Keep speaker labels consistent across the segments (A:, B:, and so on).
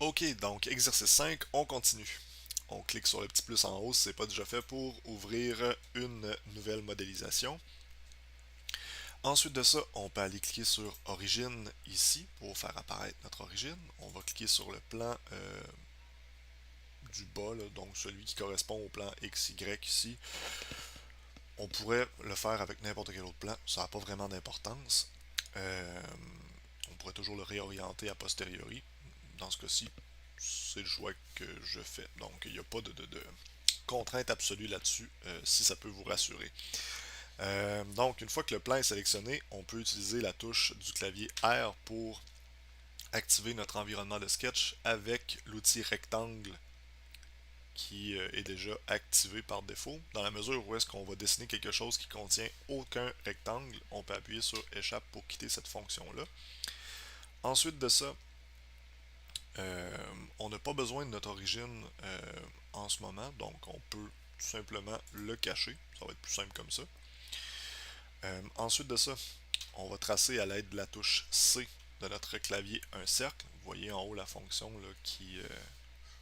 A: Ok, donc exercice 5, on continue. On clique sur le petit plus en haut si ce n'est pas déjà fait pour ouvrir une nouvelle modélisation. Ensuite de ça, on peut aller cliquer sur Origine ici pour faire apparaître notre origine. On va cliquer sur le plan du bas, là, donc celui qui correspond au plan XY ici. On pourrait le faire avec n'importe quel autre plan, ça n'a pas vraiment d'importance. Euh, on pourrait toujours le réorienter a posteriori. Dans ce cas-ci, c'est le choix que je fais. Donc, il n'y a pas de contrainte absolue là-dessus, si ça peut vous rassurer. Donc, une fois que le plan est sélectionné, on peut utiliser la touche du clavier R pour activer notre environnement de sketch avec l'outil rectangle qui est déjà activé par défaut. Dans la mesure où est-ce qu'on va dessiner quelque chose qui contient aucun rectangle, on peut appuyer sur échappe pour quitter cette fonction-là. Ensuite de ça, on n'a pas besoin de notre origine en ce moment, donc on peut tout simplement le cacher. Ça va être plus simple comme ça. Ensuite de ça, on va tracer à l'aide de la touche C de notre clavier un cercle. Vous voyez en haut la fonction là, qui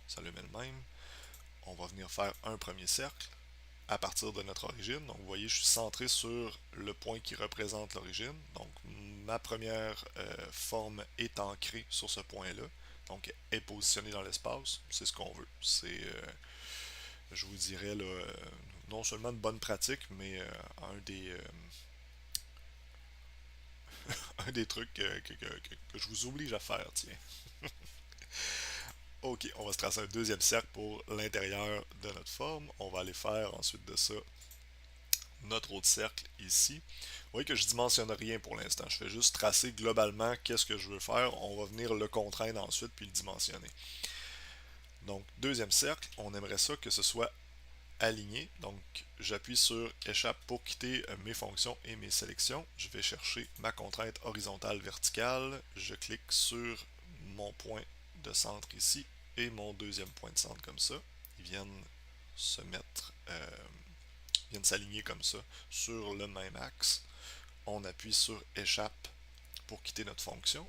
A: s'allume elle-même. On va venir faire un premier cercle à partir de notre origine. Donc vous voyez, je suis centré sur le point qui représente l'origine. Donc ma première forme est ancrée sur ce point-là. Donc est positionnée dans l'espace. C'est ce qu'on veut. C'est, je vous dirais, là, non seulement une bonne pratique, mais un des trucs que je vous oblige à faire, tiens. Ok, on va se tracer un deuxième cercle pour l'intérieur de notre forme. On va aller faire ensuite de ça notre autre cercle ici. Vous voyez que je dimensionne rien pour l'instant. Je fais juste tracer globalement qu'est-ce que je veux faire. On va venir le contraindre ensuite puis le dimensionner. Donc, deuxième cercle, on aimerait ça que ce soit aligné. Donc, j'appuie sur échappe pour quitter mes fonctions et mes sélections. Je vais chercher ma contrainte horizontale verticale. Je clique sur mon point de centre ici et mon deuxième point de centre comme ça. Ils viennent se mettre, viennent s'aligner comme ça sur le même axe. On appuie sur échappe pour quitter notre fonction.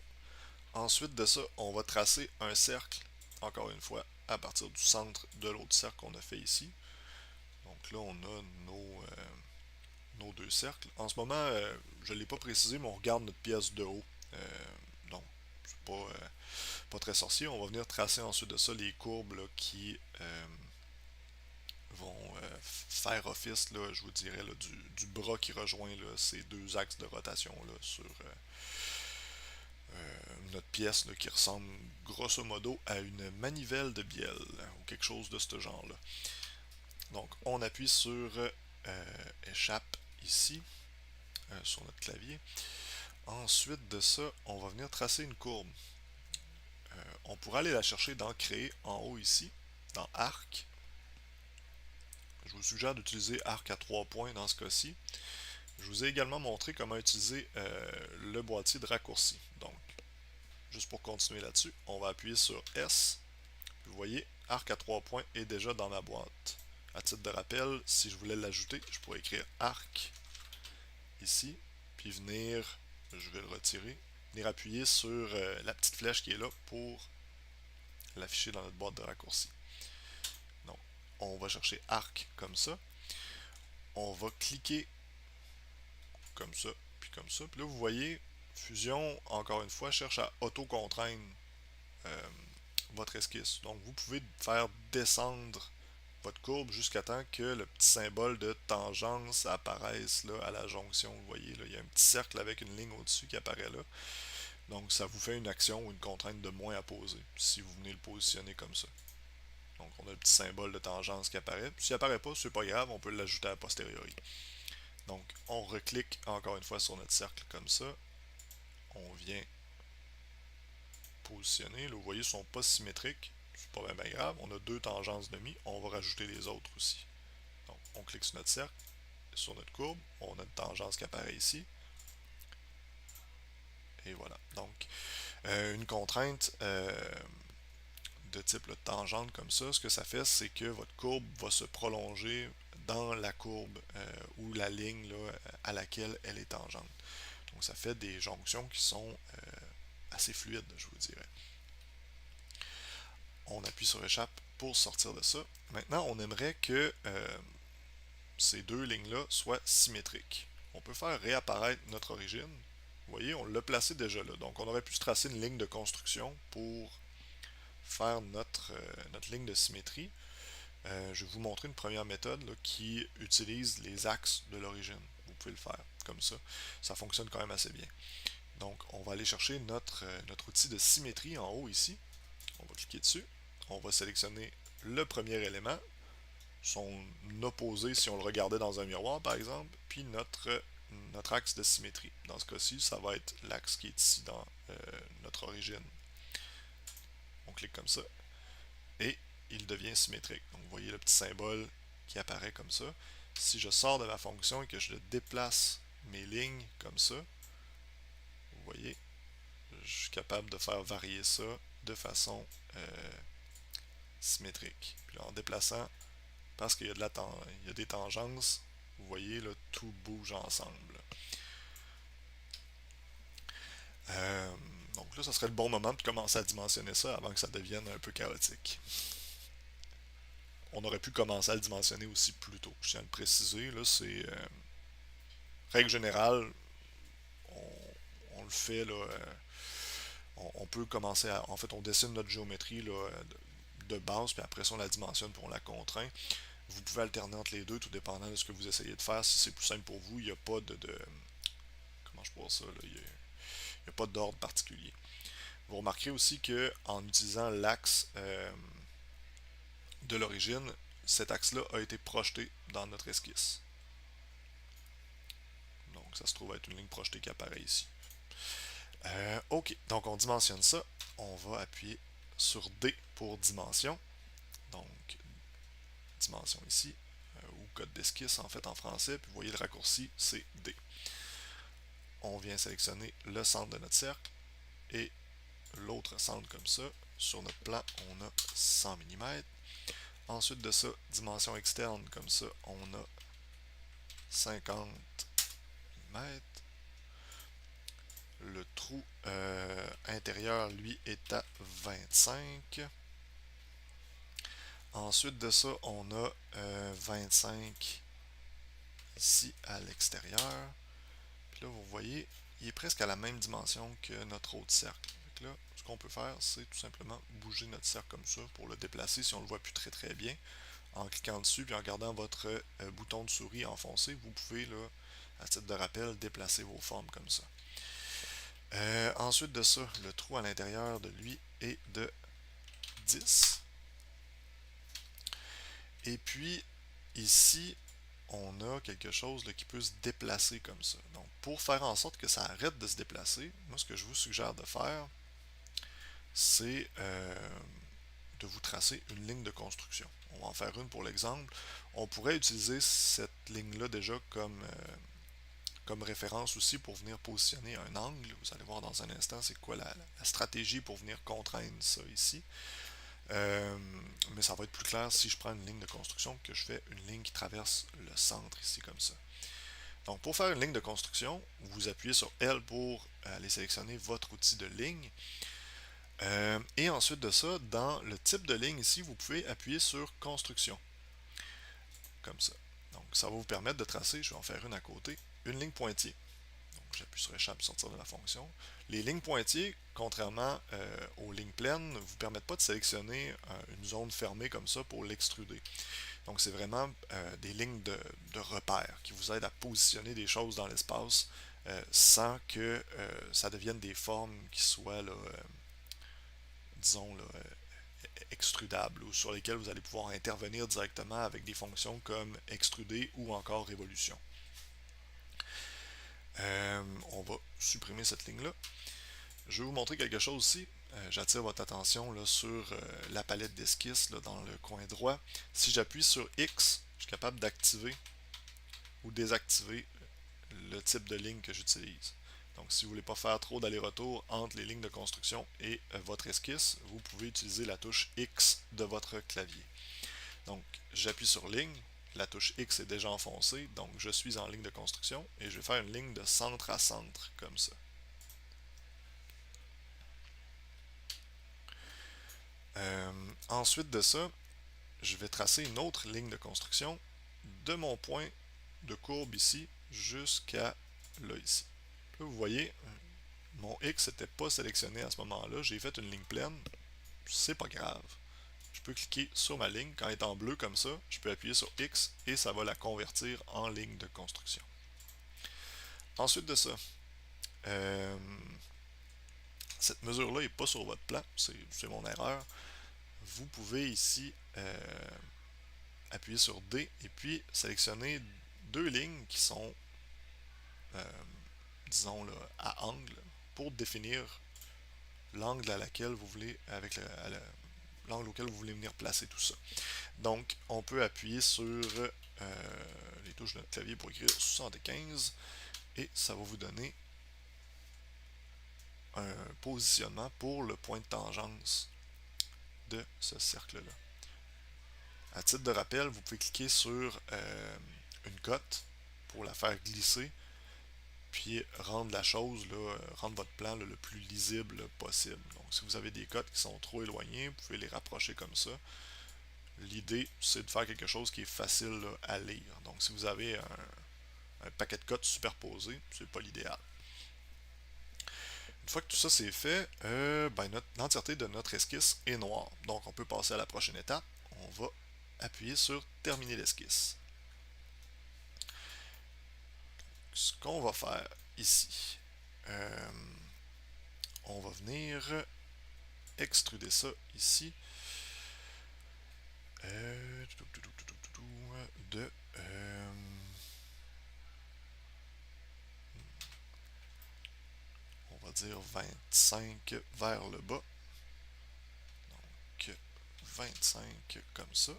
A: Ensuite de ça, on va tracer un cercle, encore une fois, à partir du centre de l'autre cercle qu'on a fait ici. Donc là, on a nos deux cercles. En ce moment, je ne l'ai pas précisé, mais on regarde notre pièce de haut. Donc, c'est pas très sorcier. On va venir tracer ensuite de ça les courbes là, qui vont faire office, là, je vous dirais, là, du bras qui rejoint là, ces deux axes de rotation là, sur notre pièce là, qui ressemble grosso modo à une manivelle de bielle ou quelque chose de ce genre-là. Donc, on appuie sur échappe ici, sur notre clavier. Ensuite de ça, on va venir tracer une courbe. On pourra aller la chercher dans Créer en haut ici, dans Arc. Je vous suggère d'utiliser Arc à 3 points dans ce cas-ci. Je vous ai également montré comment utiliser le boîtier de raccourci. Donc, juste pour continuer là-dessus, on va appuyer sur S. Vous voyez, Arc à 3 points est déjà dans ma boîte. À titre de rappel, si je voulais l'ajouter, je pourrais écrire Arc ici, puis venir, je vais le retirer, venir appuyer sur la petite flèche qui est là pour l'afficher dans notre boîte de raccourcis. Donc, on va chercher arc comme ça. On va cliquer comme ça, puis comme ça. Puis là, vous voyez, Fusion, encore une fois, cherche à auto-contraindre euh, votre esquisse. Donc, vous pouvez faire descendre votre courbe jusqu'à temps que le petit symbole de tangence apparaisse là, à la jonction. Vous voyez, là, il y a un petit cercle avec une ligne au-dessus qui apparaît là. Donc, ça vous fait une action ou une contrainte de moins à poser si vous venez le positionner comme ça. Donc, on a le petit symbole de tangence qui apparaît. S'il apparaît pas, c'est pas grave, on peut l'ajouter a posteriori. Donc, on reclique encore une fois sur notre cercle comme ça. On vient positionner. Là, vous voyez, ils ne sont pas symétriques. C'est pas bien grave. On a deux tangences demi. On va rajouter les autres aussi. Donc, on clique sur notre cercle, sur notre courbe. On a une tangence qui apparaît ici. Et voilà. Donc, une contrainte de type là, tangente comme ça, ce que ça fait, c'est que votre courbe va se prolonger dans la courbe ou la ligne là, à laquelle elle est tangente. Donc ça fait des jonctions qui sont assez fluides, je vous dirais. on appuie sur échappe pour sortir de ça. Maintenant, on aimerait que ces deux lignes-là soient symétriques. On peut faire réapparaître notre origine. Vous voyez, on l'a placé déjà là. Donc, on aurait pu se tracer une ligne de construction pour faire notre ligne de symétrie. Je vais vous montrer une première méthode là, qui utilise les axes de l'origine. Vous pouvez le faire comme ça. Ça fonctionne quand même assez bien. Donc, on va aller chercher notre outil de symétrie en haut ici. On va cliquer dessus. On va sélectionner le premier élément, son opposé si on le regardait dans un miroir par exemple, puis notre axe de symétrie. Dans ce cas-ci, ça va être l'axe qui est ici dans notre origine. On clique comme ça et il devient symétrique. Donc vous voyez le petit symbole qui apparaît comme ça. Si je sors de ma fonction et que je déplace mes lignes comme ça, vous voyez, je suis capable de faire varier ça de façon symétrique. Puis là, en déplaçant, parce qu'il y a des tangences, vous voyez, là, tout bouge ensemble. Donc là, ça serait le bon moment de commencer à dimensionner ça avant que ça devienne un peu chaotique. On aurait pu commencer à le dimensionner aussi plus tôt. Je tiens à le préciser, là, c'est règle générale, on le fait là. On peut commencer à. En fait, on dessine notre géométrie là, de base, puis après ça, on la dimensionne puis on la contraint. Vous pouvez alterner entre les deux, tout dépendant de ce que vous essayez de faire. Si c'est plus simple pour vous, il n'y a pas comment je pourrais ça, là, il n'y a pas d'ordre particulier. Vous remarquerez aussi que en utilisant l'axe de l'origine, cet axe-là a été projeté dans notre esquisse. Donc ça se trouve être une ligne projetée qui apparaît ici. Ok, donc on dimensionne ça. On va appuyer sur D pour dimension. Donc, dimension ici, ou code d'esquisse en fait en français. Puis vous voyez le raccourci, c'est D. On vient sélectionner le centre de notre cercle et l'autre centre comme ça. Sur notre plan, on a 100 mm. Ensuite de ça, dimension externe, comme ça, on a 50 mm. Le trou intérieur, lui, est à 25. Ensuite de ça, on a 25 ici à l'extérieur. Puis là, vous voyez, il est presque à la même dimension que notre autre cercle. Donc là, ce qu'on peut faire, c'est tout simplement bouger notre cercle comme ça pour le déplacer si on ne le voit plus très bien. En cliquant dessus puis en gardant votre bouton de souris enfoncé, vous pouvez, là, à titre de rappel, déplacer vos formes comme ça. Ensuite de ça, le trou à l'intérieur de lui est de 10. Et puis, ici, on a quelque chose là, qui peut se déplacer comme ça. Donc, pour faire en sorte que ça arrête de se déplacer, moi, ce que je vous suggère de faire, c'est de vous tracer une ligne de construction. On va en faire une pour l'exemple. On pourrait utiliser cette ligne-là déjà comme référence aussi pour venir positionner un angle. Vous allez voir dans un instant c'est quoi la stratégie pour venir contraindre ça ici. Mais ça va être plus clair si je prends une ligne de construction que je fais une ligne qui traverse le centre ici comme ça. Donc pour faire une ligne de construction, vous appuyez sur L pour aller sélectionner votre outil de ligne. Et ensuite de ça, dans le type de ligne ici, vous pouvez appuyer sur construction. Comme ça. Donc ça va vous permettre de tracer, je vais en faire une à côté, une ligne pointillée. Donc j'appuie sur échappe pour sortir de la fonction. Les lignes pointillées, contrairement aux lignes pleines, ne vous permettent pas de sélectionner une zone fermée comme ça pour l'extruder. Donc c'est vraiment des lignes de repère qui vous aident à positionner des choses dans l'espace sans que ça devienne des formes qui soient là, disons là, extrudables ou sur lesquelles vous allez pouvoir intervenir directement avec des fonctions comme extruder ou encore révolution. On va supprimer cette ligne-là. Je vais vous montrer quelque chose ici. J'attire votre attention là, sur la palette d'esquisse dans le coin droit. Si j'appuie sur X, je suis capable d'activer ou désactiver le type de ligne que j'utilise. Donc si vous ne voulez pas faire trop d'aller-retour entre les lignes de construction et votre esquisse, vous pouvez utiliser la touche X de votre clavier. Donc j'appuie sur ligne, la touche X est déjà enfoncée, donc je suis en ligne de construction et je vais faire une ligne de centre à centre comme ça. Ensuite de ça, je vais tracer une autre ligne de construction de mon point de courbe ici jusqu'à là ici. Là, vous voyez, mon X n'était pas sélectionné à ce moment-là. J'ai fait une ligne pleine. C'est pas grave. Je peux cliquer sur ma ligne. Quand elle est en bleu comme ça, je peux appuyer sur X et ça va la convertir en ligne de construction. Ensuite de ça, euh, cette mesure-là n'est pas sur votre plan. C'est mon erreur. Vous pouvez ici appuyer sur D et puis sélectionner deux lignes qui sont, euh, disons, là, à angle pour définir l'angle à laquelle vous voulez, avec l'angle auquel vous voulez venir placer tout ça. Donc, on peut appuyer sur les touches de notre clavier pour écrire 75 et ça va vous donner un positionnement pour le point de tangence de ce cercle-là. À titre de rappel, vous pouvez cliquer sur une cote pour la faire glisser, puis rendre la chose, là, rendre votre plan là, le plus lisible possible. Donc, si vous avez des cotes qui sont trop éloignées, vous pouvez les rapprocher comme ça. L'idée, c'est de faire quelque chose qui est facile là, à lire. Donc, si vous avez un paquet de cotes superposés, c'est pas l'idéal. Une fois que tout ça c'est fait, l'entièreté de notre esquisse est noire. Donc, on peut passer à la prochaine étape. On va appuyer sur Terminer l'esquisse. Ce qu'on va faire ici, on va venir extruder ça ici de on va dire 25 vers le bas. Donc 25 comme ça.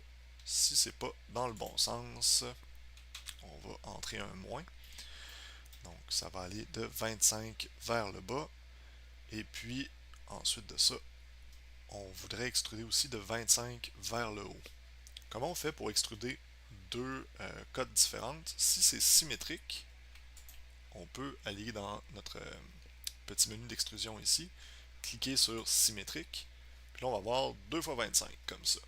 A: Si c'est pas dans le bon sens, on va entrer un moins. Donc ça va aller de 25 vers le bas. Et puis ensuite de ça, on voudrait extruder aussi de 25 vers le haut. Comment on fait pour extruder deux cotes différentes? Si c'est symétrique, on peut aller dans notre petit menu d'extrusion ici, cliquer sur symétrique, puis là on va voir 2 fois 25 comme ça.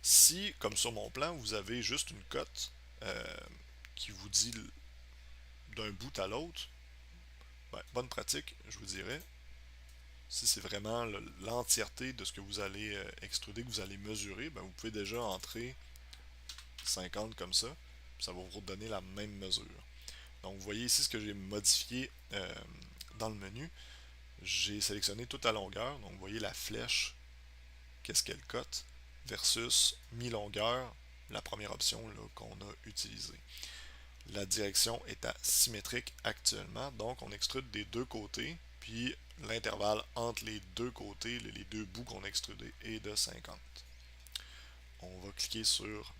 A: Si, comme sur mon plan, vous avez juste une cote qui vous dit d'un bout à l'autre, bonne pratique, je vous dirais. Si c'est vraiment l'entièreté de ce que vous allez extruder, que vous allez mesurer, vous pouvez déjà entrer 50 comme ça, puis ça va vous redonner la même mesure. Donc vous voyez ici ce que j'ai modifié dans le menu. J'ai sélectionné toute la longueur, donc vous voyez la flèche, qu'est-ce qu'elle cote, versus mi-longueur, la première option qu'on a utilisée. La direction est à symétrique actuellement, donc on extrude des deux côtés, puis l'intervalle entre les deux côtés, les deux bouts qu'on a extrudés, est de 50. On va cliquer sur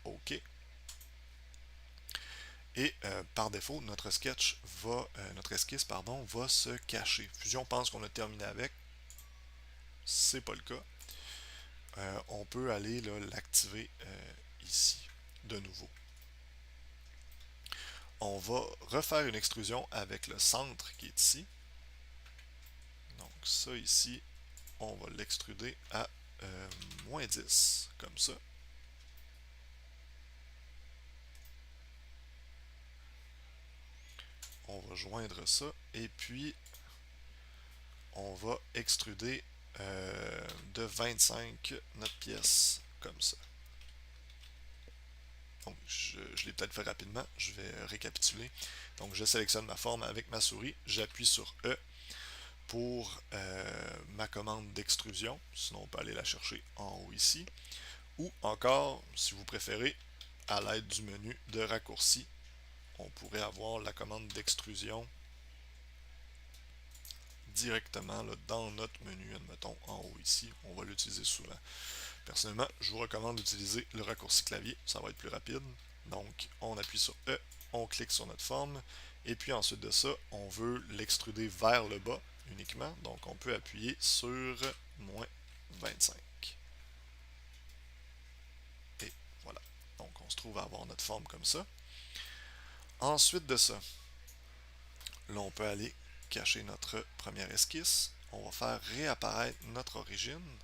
A: OK. Et par défaut, notre esquisse va se cacher. Fusion pense qu'on a terminé avec. C'est pas le cas. On peut aller l'activer ici de nouveau. On va refaire une extrusion avec le centre qui est ici. Donc ça ici, on va l'extruder à moins 10, comme ça. On va joindre ça et puis on va extruder de 25 notre pièce comme ça. Donc je l'ai peut-être fait rapidement, je vais récapituler. Donc je sélectionne ma forme avec ma souris, j'appuie sur E pour ma commande d'extrusion, sinon on peut aller la chercher en haut ici, ou encore, si vous préférez, à l'aide du menu de raccourci, on pourrait avoir la commande d'extrusion directement là, dans notre menu, admettons, en haut ici. On va l'utiliser souvent. Personnellement, je vous recommande d'utiliser le raccourci clavier, ça va être plus rapide. Donc, on appuie sur E, on clique sur notre forme, et puis ensuite de ça, on veut l'extruder vers le bas uniquement. Donc, on peut appuyer sur moins 25. Et voilà. Donc, on se trouve à avoir notre forme comme ça. Ensuite de ça, là, on peut aller cacher notre première esquisse. On va faire réapparaître notre origine.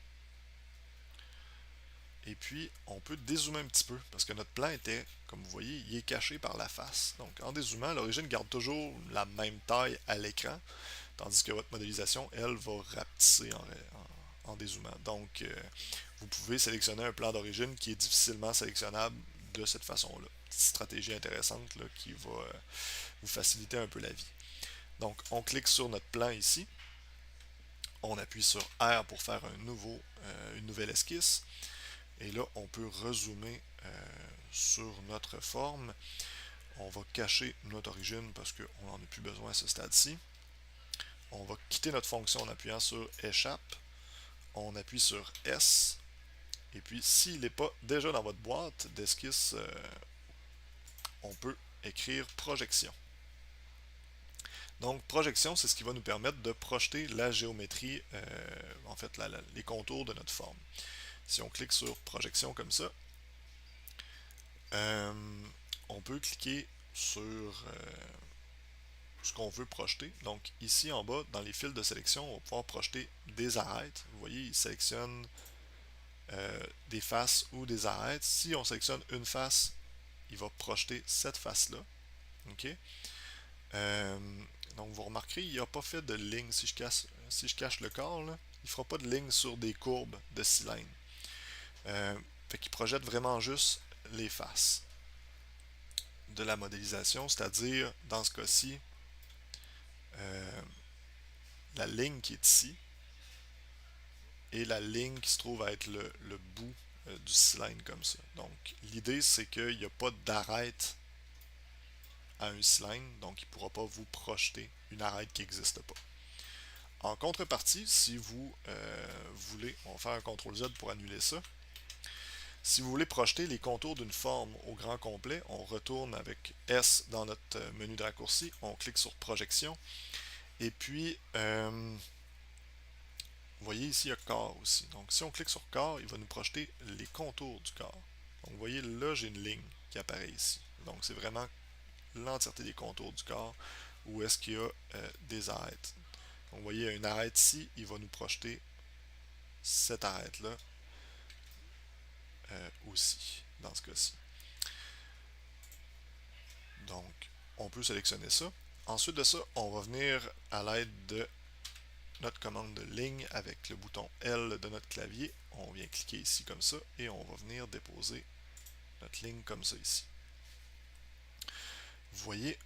A: Et puis, on peut dézoomer un petit peu, parce que notre plan était, comme vous voyez, il est caché par la face. Donc, en dézoomant, l'origine garde toujours la même taille à l'écran, tandis que votre modélisation, elle, va rapetisser en dézoomant. Donc, vous pouvez sélectionner un plan d'origine qui est difficilement sélectionnable de cette façon-là. Petite stratégie intéressante là, qui va vous faciliter un peu la vie. Donc, on clique sur notre plan ici. On appuie sur R pour faire une nouvelle esquisse. Et là, on peut rezoomer sur notre forme. On va cacher notre origine parce qu'on n'en a plus besoin à ce stade-ci. On va quitter notre fonction en appuyant sur Échappe. On appuie sur S. Et puis, s'il n'est pas déjà dans votre boîte d'esquisse, on peut écrire projection. Donc, projection, c'est ce qui va nous permettre de projeter la géométrie, en fait, les contours de notre forme. Si on clique sur projection comme ça, on peut cliquer sur ce qu'on veut projeter. Donc, ici en bas, dans les fils de sélection, on va pouvoir projeter des arêtes. Vous voyez, il sélectionne des faces ou des arêtes. Si on sélectionne une face, il va projeter cette face-là. OK? Donc, vous remarquerez, il n'a pas fait de ligne. Si je cache le corps, là, il ne fera pas de ligne sur des courbes de cylindre. Fait qu'il projette vraiment juste les faces de la modélisation, c'est-à-dire, dans ce cas-ci, la ligne qui est ici et la ligne qui se trouve à être le bout du cylindre comme ça. Donc, l'idée, c'est qu'il n'y a pas d'arête à un cylindre, donc il ne pourra pas vous projeter une arête qui n'existe pas. En contrepartie, si vous voulez, on va faire un CTRL-Z pour annuler ça. Si vous voulez projeter les contours d'une forme au grand complet, on retourne avec S dans notre menu de raccourci, on clique sur projection, et puis vous voyez ici il y a corps aussi. Donc si on clique sur corps, il va nous projeter les contours du corps. Donc vous voyez là j'ai une ligne qui apparaît ici. Donc c'est vraiment l'entièreté des contours du corps où est-ce qu'il y a des arêtes. Donc vous voyez il y a une arête ici, il va nous projeter cette arête là aussi dans ce cas-ci. Donc on peut sélectionner ça. Ensuite de ça, on va venir à l'aide de notre commande de ligne avec le bouton L de notre clavier. On vient cliquer ici comme ça et on va venir déposer notre ligne comme ça ici. Vous voyez,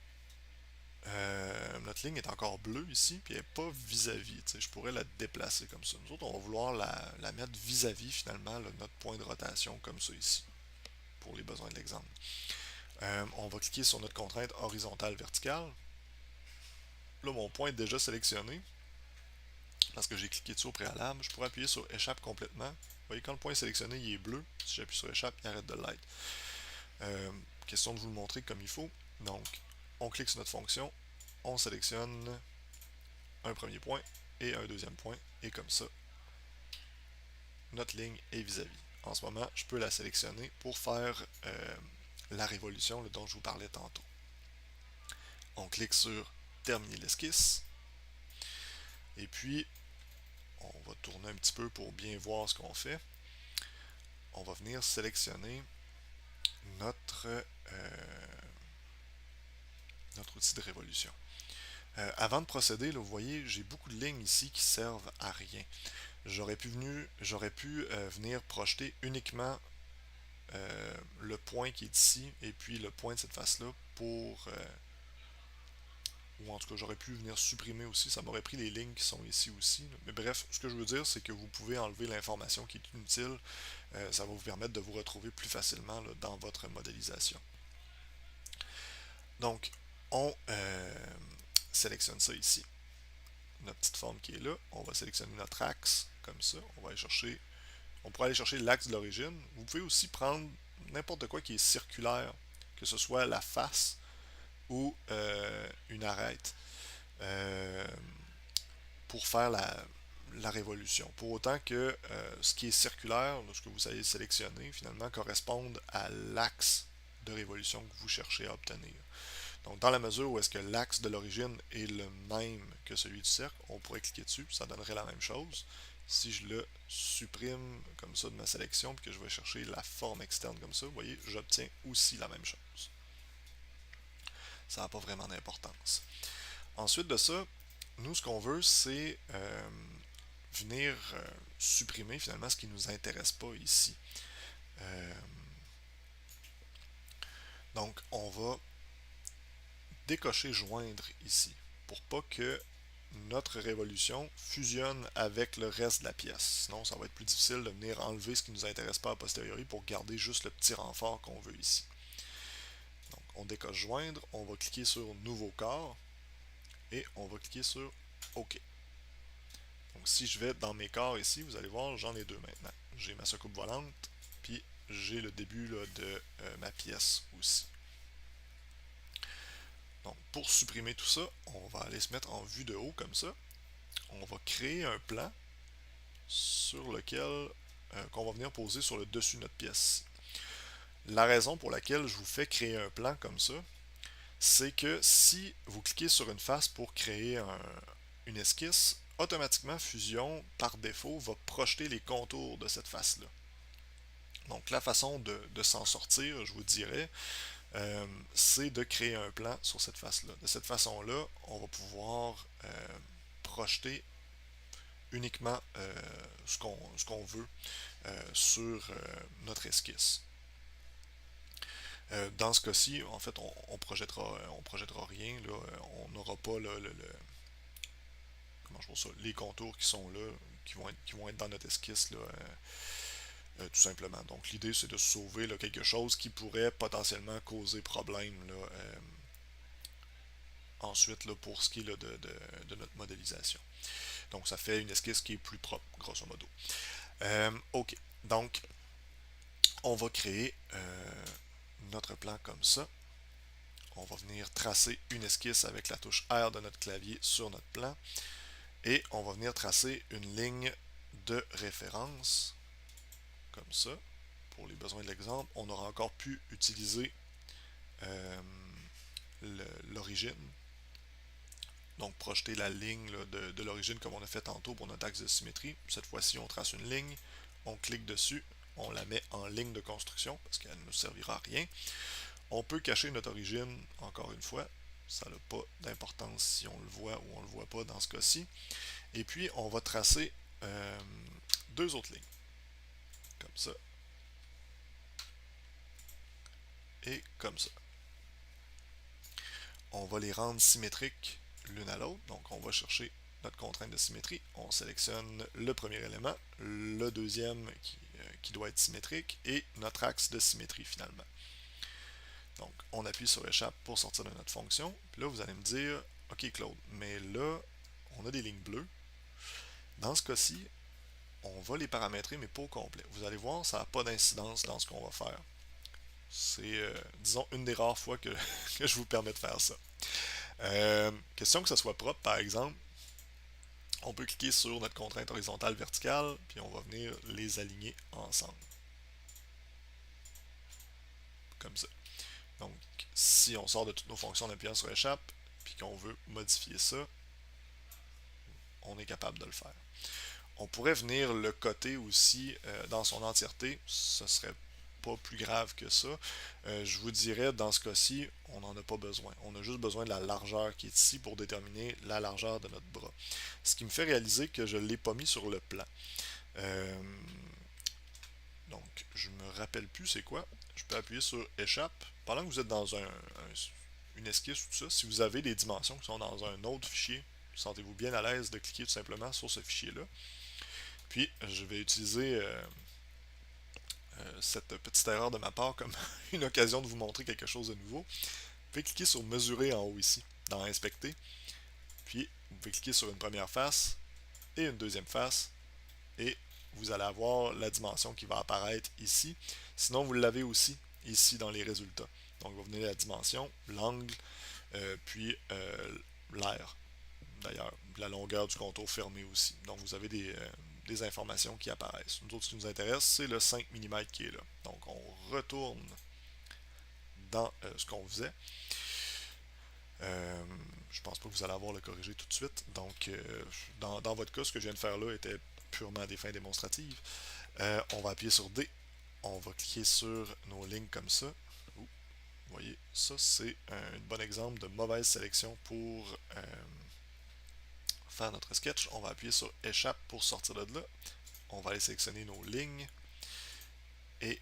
A: notre ligne est encore bleue ici, puis elle n'est pas vis-à-vis. Je pourrais la déplacer comme ça. Nous autres, on va vouloir la mettre vis-à-vis finalement, là, notre point de rotation comme ça ici, pour les besoins de l'exemple. On va cliquer sur notre contrainte horizontale-verticale. Là, mon point est déjà sélectionné, parce que j'ai cliqué dessus au préalable. Je pourrais appuyer sur Échappe complètement. Vous voyez, quand le point est sélectionné, il est bleu. Si j'appuie sur Échappe, il arrête de l'être. Question de vous le montrer comme il faut. Donc, on clique sur notre fonction, on sélectionne un premier point et un deuxième point, et comme ça, notre ligne est vis-à-vis. En ce moment, je peux la sélectionner pour faire la révolution dont je vous parlais tantôt. On clique sur Terminer l'esquisse, et puis on va tourner un petit peu pour bien voir ce qu'on fait. On va venir sélectionner notre outil de révolution. Avant de procéder, là, vous voyez, j'ai beaucoup de lignes ici qui servent à rien. J'aurais pu venir projeter uniquement le point qui est ici et puis le point de cette face-là pour... ou en tout cas, j'aurais pu venir supprimer aussi. Ça m'aurait pris les lignes qui sont ici aussi. Mais bref, ce que je veux dire, c'est que vous pouvez enlever l'information qui est inutile. Ça va vous permettre de vous retrouver plus facilement là, dans votre modélisation. Donc, on sélectionne ça ici. Notre petite forme qui est là. On va sélectionner notre axe, comme ça. On pourrait aller chercher l'axe de l'origine. Vous pouvez aussi prendre n'importe quoi qui est circulaire, que ce soit la face ou une arête, pour faire la révolution. Pour autant que ce qui est circulaire, ce que vous allez sélectionner, finalement, corresponde à l'axe de révolution que vous cherchez à obtenir. Donc, dans la mesure où est-ce que l'axe de l'origine est le même que celui du cercle, on pourrait cliquer dessus, ça donnerait la même chose. si je le supprime comme ça de ma sélection, puis que je vais chercher la forme externe comme ça, vous voyez, j'obtiens aussi la même chose. Ça n'a pas vraiment d'importance. Ensuite de ça, nous, ce qu'on veut, c'est venir supprimer finalement ce qui ne nous intéresse pas ici. Euh, donc, on va décocher joindre ici pour pas que notre révolution fusionne avec le reste de la pièce. Sinon, ça va être plus difficile de venir enlever ce qui ne nous intéresse pas a posteriori pour garder juste le petit renfort qu'on veut ici. Donc, on décoche joindre, on va cliquer sur nouveau corps et on va cliquer sur OK. Donc, si je vais dans mes corps ici, vous allez voir, j'en ai deux maintenant. J'ai ma soucoupe volante, puis j'ai le début là, de ma pièce aussi. Donc, pour supprimer tout ça, on va aller se mettre en vue de haut comme ça. On va créer un plan sur lequel qu'on va venir poser sur le dessus de notre pièce. La raison pour laquelle je vous fais créer un plan comme ça, c'est que si vous cliquez sur une face pour créer une esquisse, automatiquement Fusion, par défaut, va projeter les contours de cette face-là. Donc la façon de s'en sortir, je vous dirais, c'est de créer un plan sur cette face-là. De cette façon-là, on va pouvoir projeter uniquement ce qu'on veut sur notre esquisse. Dans ce cas-ci, en fait, on projettera rien. Là, on n'aura pas comment je vois ça, les contours qui sont là, qui vont être dans notre esquisse, là, tout simplement. Donc l'idée, c'est de sauver là, quelque chose qui pourrait potentiellement causer problème là, ensuite là, pour ce qui est là, de notre modélisation. Donc ça fait une esquisse qui est plus propre, grosso modo. Ok, donc on va créer notre plan comme ça. On va venir tracer une esquisse avec la touche R de notre clavier sur notre plan. Et on va venir tracer une ligne de référence, comme ça. Pour les besoins de l'exemple, on aura encore pu utiliser l'origine. Donc projeter la ligne là, de l'origine comme on a fait tantôt pour notre axe de symétrie. Cette fois-ci, on trace une ligne, on clique dessus, on la met en ligne de construction parce qu'elle ne nous servira à rien. On peut cacher notre origine, encore une fois. Ça n'a pas d'importance si on le voit ou on ne le voit pas dans ce cas-ci. Et puis, on va tracer deux autres lignes. Comme ça. Et comme ça. On va les rendre symétriques l'une à l'autre. Donc, on va chercher notre contrainte de symétrie. On sélectionne le premier élément, le deuxième qui doit être symétrique, et notre axe de symétrie finalement. Donc, on appuie sur échappe pour sortir de notre fonction. Puis là, vous allez me dire, OK Claude, mais là, on a des lignes bleues. Dans ce cas-ci, on va les paramétrer, mais pas au complet. Vous allez voir, ça n'a pas d'incidence dans ce qu'on va faire. C'est, disons, une des rares fois que, que je vous permets de faire ça. Question que ça soit propre, par exemple, on peut cliquer sur notre contrainte horizontale verticale, puis on va venir les aligner ensemble. Comme ça. Donc, si on sort de toutes nos fonctions en appuyant sur échappe, puis qu'on veut modifier ça, on est capable de le faire. On pourrait venir le coter aussi dans son entièreté, ce serait pas plus grave que ça. Je vous dirais, dans ce cas-ci, on n'en a pas besoin. On a juste besoin de la largeur qui est ici pour déterminer la largeur de notre bras. Ce qui me fait réaliser que je ne l'ai pas mis sur le plan. Donc, je me rappelle plus c'est quoi. Je peux appuyer sur échappe. Pendant que vous êtes dans une esquisse ou tout ça, si vous avez des dimensions qui sont dans un autre fichier, sentez-vous bien à l'aise de cliquer tout simplement sur ce fichier-là. Puis, je vais utiliser cette petite erreur de ma part comme une occasion de vous montrer quelque chose de nouveau. Vous pouvez cliquer sur mesurer en haut ici, dans inspecter. Puis, vous pouvez cliquer sur une première face et une deuxième face. Et vous allez avoir la dimension qui va apparaître ici. Sinon, vous l'avez aussi ici dans les résultats. Donc, vous venez la dimension, l'angle, puis l'air. D'ailleurs, la longueur du contour fermé aussi. Donc, vous avez des informations qui apparaissent. Nous autres, ce qui nous intéresse, c'est le 5 mm qui est là. Donc, on retourne dans ce qu'on faisait. Je pense pas que vous allez avoir le corrigé tout de suite. Donc, dans votre cas, ce que je viens de faire là était purement à des fins démonstratives. On va appuyer sur D. On va cliquer sur nos lignes comme ça. Vous voyez, ça c'est un bon exemple de mauvaise sélection pour faire notre sketch. On va appuyer sur Échappe pour sortir de là. On va aller sélectionner nos lignes. Et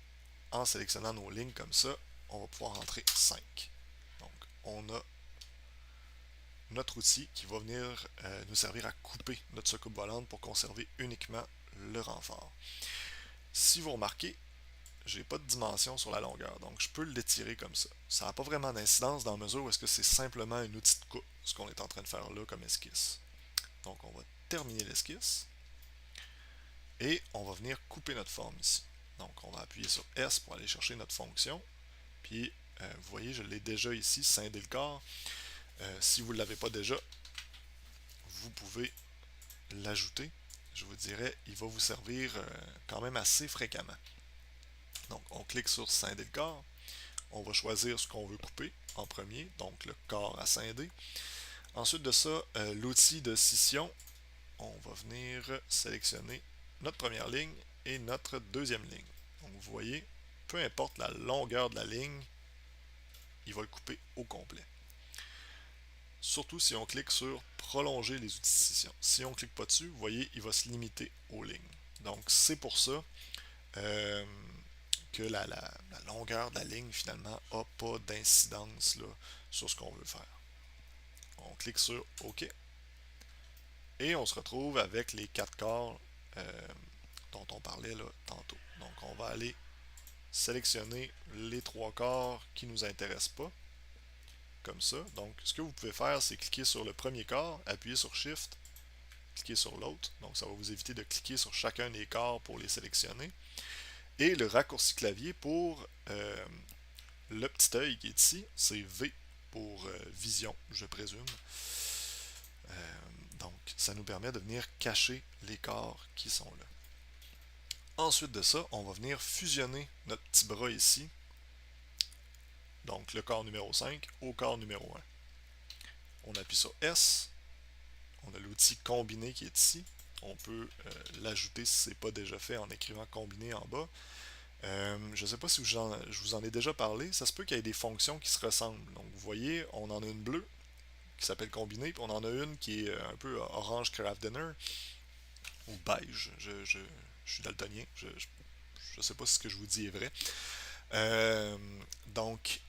A: en sélectionnant nos lignes comme ça, on va pouvoir rentrer 5. Donc, on a notre outil qui va venir nous servir à couper notre soucoupe volante pour conserver uniquement le renfort. Si vous remarquez, j'ai pas de dimension sur la longueur, donc je peux l'étirer comme ça. Ça n'a pas vraiment d'incidence dans la mesure où est-ce que c'est simplement un outil de coupe, ce qu'on est en train de faire là comme esquisse. Donc on va terminer l'esquisse et on va venir couper notre forme ici. Donc on va appuyer sur S pour aller chercher notre fonction. Puis vous voyez, je l'ai déjà ici, scinder le corps. Si vous ne l'avez pas déjà, vous pouvez l'ajouter. Je vous dirais, il va vous servir quand même assez fréquemment. Donc on clique sur scinder le corps. On va choisir ce qu'on veut couper en premier, donc le corps à scinder. Ensuite de ça, l'outil de scission, on va venir sélectionner notre première ligne et notre deuxième ligne. Donc vous voyez, peu importe la longueur de la ligne, il va le couper au complet. Surtout si on clique sur prolonger les outils de scission. Si on ne clique pas dessus, vous voyez, il va se limiter aux lignes. Donc c'est pour ça que la longueur de la ligne finalement n'a pas d'incidence sur ce qu'on veut faire. On clique sur OK. Et on se retrouve avec les 4 corps dont on parlait là, tantôt. Donc on va aller sélectionner les 3 corps qui ne nous intéressent pas. Comme ça. Donc ce que vous pouvez faire, c'est cliquer sur le premier corps, appuyer sur Shift, cliquer sur l'autre. Donc ça va vous éviter de cliquer sur chacun des corps pour les sélectionner. Et le raccourci clavier pour le petit œil qui est ici, c'est V pour vision, je présume. Donc, ça nous permet de venir cacher les corps qui sont là. Ensuite de ça, on va venir fusionner notre petit bras ici, donc le corps numéro 5 au corps numéro 1. On appuie sur S, on a l'outil combiner qui est ici. On peut l'ajouter si ce n'est pas déjà fait en écrivant combiner en bas. Je ne sais pas si je vous en ai déjà parlé, ça se peut qu'il y ait des fonctions qui se ressemblent. Donc vous voyez, on en a une bleue qui s'appelle combiner, puis on en a une qui est un peu orange craft dinner, ou beige, je suis daltonien, je ne sais pas si ce que je vous dis est vrai. Donc,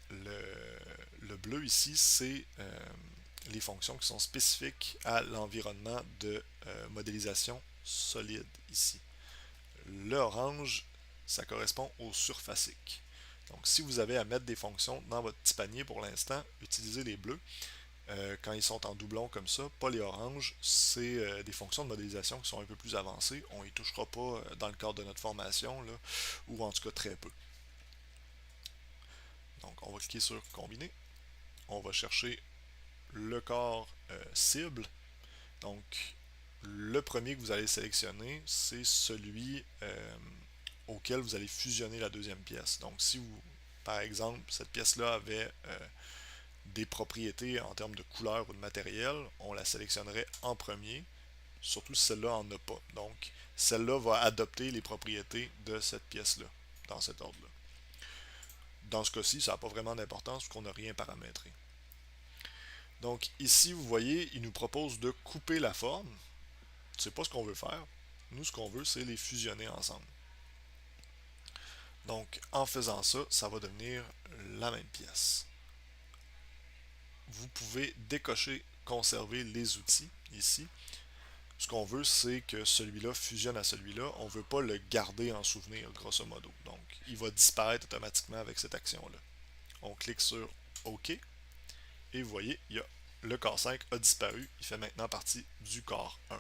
A: le bleu ici, c'est les fonctions qui sont spécifiques à l'environnement de modélisation solide ici. Le orange, ça correspond au surfacique. Donc, si vous avez à mettre des fonctions dans votre petit panier pour l'instant, utilisez les bleus. Quand ils sont en doublon comme ça, pas les oranges, c'est des fonctions de modélisation qui sont un peu plus avancées. On y touchera pas dans le cadre de notre formation, là, ou en tout cas très peu. Donc, on va cliquer sur combiner. On va chercher le corps cible. Donc, le premier que vous allez sélectionner, c'est celui auquel vous allez fusionner la deuxième pièce. Donc, si vous, par exemple, cette pièce-là avait des propriétés en termes de couleur ou de matériel, on la sélectionnerait en premier, surtout si celle-là en a pas. Donc, celle-là va adopter les propriétés de cette pièce-là, dans cet ordre-là. Dans ce cas-ci, ça n'a pas vraiment d'importance parce qu'on n'a rien paramétré. Donc ici, vous voyez, il nous propose de couper la forme. C'est pas ce qu'on veut faire. Nous, ce qu'on veut, c'est les fusionner ensemble. Donc, en faisant ça, ça va devenir la même pièce. Vous pouvez décocher, conserver les outils ici. Ce qu'on veut, c'est que celui-là fusionne à celui-là. On ne veut pas le garder en souvenir, grosso modo. Donc, il va disparaître automatiquement avec cette action-là. On clique sur OK. Et vous voyez, le corps 5 a disparu. Il fait maintenant partie du corps 1.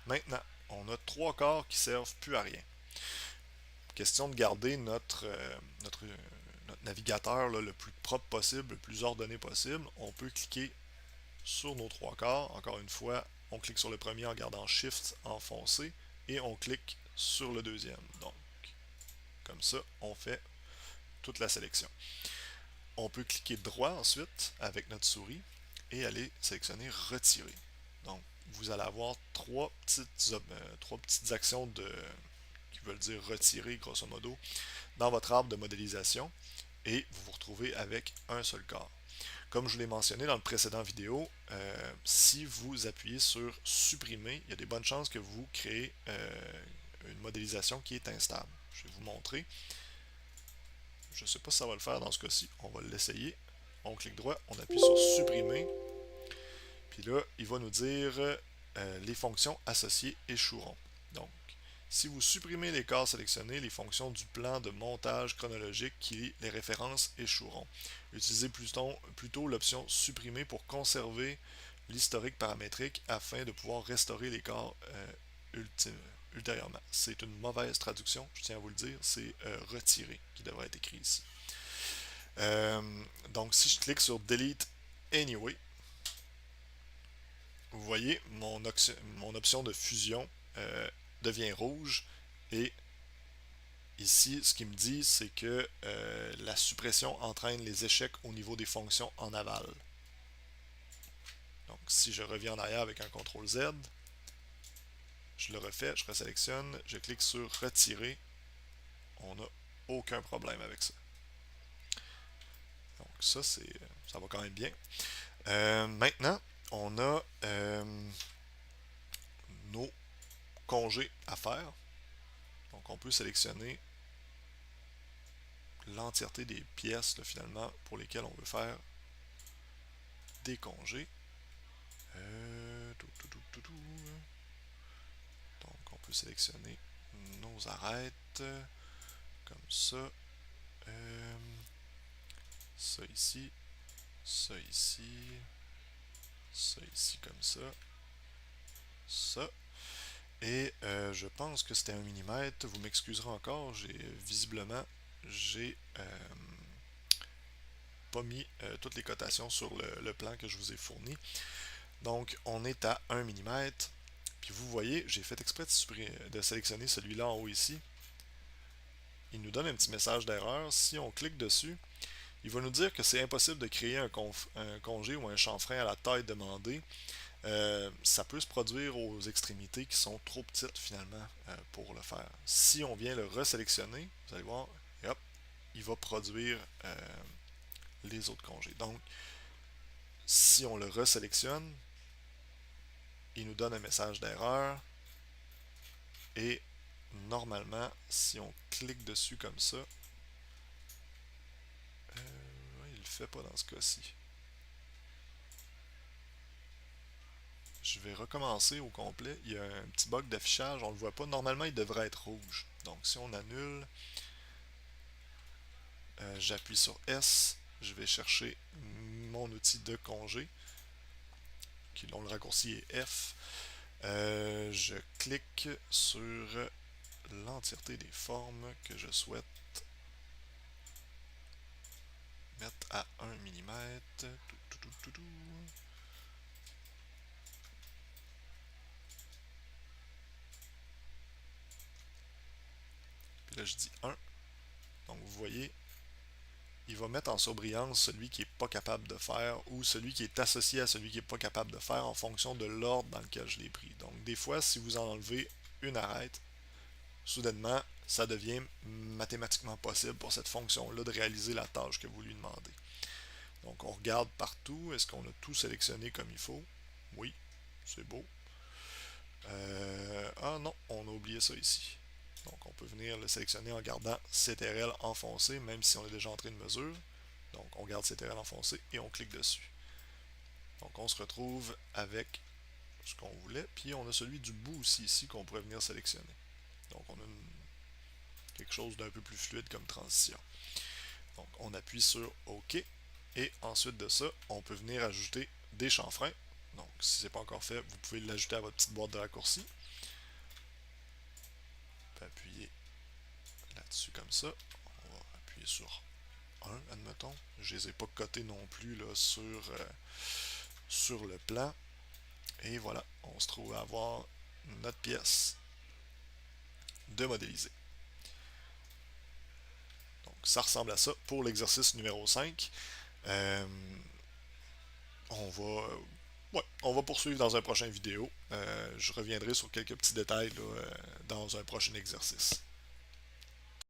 A: Maintenant, on a 3 corps qui servent plus à rien. Question de garder notre navigateur là, le plus propre possible, le plus ordonné possible. On peut cliquer sur nos 3 corps. Encore une fois, on clique sur le premier en gardant Shift enfoncé et on clique sur le deuxième. Donc, comme ça, on fait toute la sélection. On peut cliquer droit ensuite avec notre souris et aller sélectionner retirer. Donc, vous allez avoir trois petites actions qui veulent dire retirer, grosso modo, dans votre arbre de modélisation, et vous vous retrouvez avec un seul corps. Comme je vous l'ai mentionné dans le précédent vidéo, si vous appuyez sur supprimer, il y a des bonnes chances que vous créez une modélisation qui est instable. Je vais vous montrer. Je ne sais pas si ça va le faire dans ce cas-ci. On va l'essayer. On clique droit, on appuie sur supprimer. Puis là, il va nous dire les fonctions associées échoueront. Donc, si vous supprimez les corps sélectionnés, les fonctions du plan de montage chronologique qui les références échoueront. Utilisez plutôt l'option supprimer pour conserver l'historique paramétrique afin de pouvoir restaurer les corps ultérieurement. C'est une mauvaise traduction, je tiens à vous le dire, c'est retirer qui devrait être écrit ici. Donc si je clique sur Delete Anyway, vous voyez mon option de fusion devient rouge et ici ce qu'il me dit c'est que la suppression entraîne les échecs au niveau des fonctions en aval. Donc si je reviens en arrière avec un CTRL Z, je le refais, je resélectionne, je clique sur retirer, on n'a aucun problème avec ça. Donc ça va quand même bien. Maintenant, on a nos congés à faire. Donc on peut sélectionner l'entièreté des pièces là, finalement pour lesquelles on veut faire des congés. Donc on peut sélectionner nos arêtes comme ça. Ça ici, ça ici, ça ici comme ça, ça. Et je pense que c'était 1 mm. Vous m'excuserez encore, visiblement, j'ai pas mis toutes les cotations sur le plan que je vous ai fourni. Donc, on est à 1 mm. Puis vous voyez, j'ai fait exprès de sélectionner celui-là en haut ici. Il nous donne un petit message d'erreur. Si on clique dessus, il va nous dire que c'est impossible de créer un congé ou un chanfrein à la taille demandée. Ça peut se produire aux extrémités qui sont trop petites finalement pour le faire. Si on vient le resélectionner, vous allez voir, et hop, il va produire les autres congés. Donc, si on le resélectionne, il nous donne un message d'erreur. Et normalement, si on clique dessus comme ça, il le fait pas dans ce cas-ci. Je vais recommencer au complet. Il y a un petit bug d'affichage, on ne le voit pas. Normalement, il devrait être rouge. Donc, si on annule, j'appuie sur S, je vais chercher mon outil de congé, dont le raccourci est F. Je clique sur l'entièreté des formes que je souhaite mettre à 1 mm. Puis là, je dis 1. Donc, vous voyez, il va mettre en surbrillance celui qui n'est pas capable de faire ou celui qui est associé à celui qui n'est pas capable de faire en fonction de l'ordre dans lequel je l'ai pris. Donc, des fois, si vous en enlevez une arête, soudainement, ça devient mathématiquement possible pour cette fonction-là de réaliser la tâche que vous lui demandez. Donc, on regarde partout. Est-ce qu'on a tout sélectionné comme il faut? Oui, c'est beau. Ah non, on a oublié ça ici. Donc, on peut venir le sélectionner en gardant CTRL enfoncé, même si on est déjà entré une mesure. Donc, on garde CTRL enfoncé et on clique dessus. Donc, on se retrouve avec ce qu'on voulait. Puis, on a celui du bout aussi ici qu'on pourrait venir sélectionner. Donc, on a quelque chose d'un peu plus fluide comme transition. Donc, on appuie sur OK. Et ensuite de ça, on peut venir ajouter des chanfreins. Donc, si ce n'est pas encore fait, vous pouvez l'ajouter à votre petite boîte de raccourcis. On peut appuyer là-dessus comme ça. On va appuyer sur 1, admettons. Je ne les ai pas cotés non plus là, sur le plan. Et voilà, on se trouve à avoir notre pièce de modéliser. Donc, ça ressemble à ça pour l'exercice numéro 5. On va Ouais, on va poursuivre dans un prochain vidéo. Je reviendrai sur quelques petits détails là, dans un prochain exercice.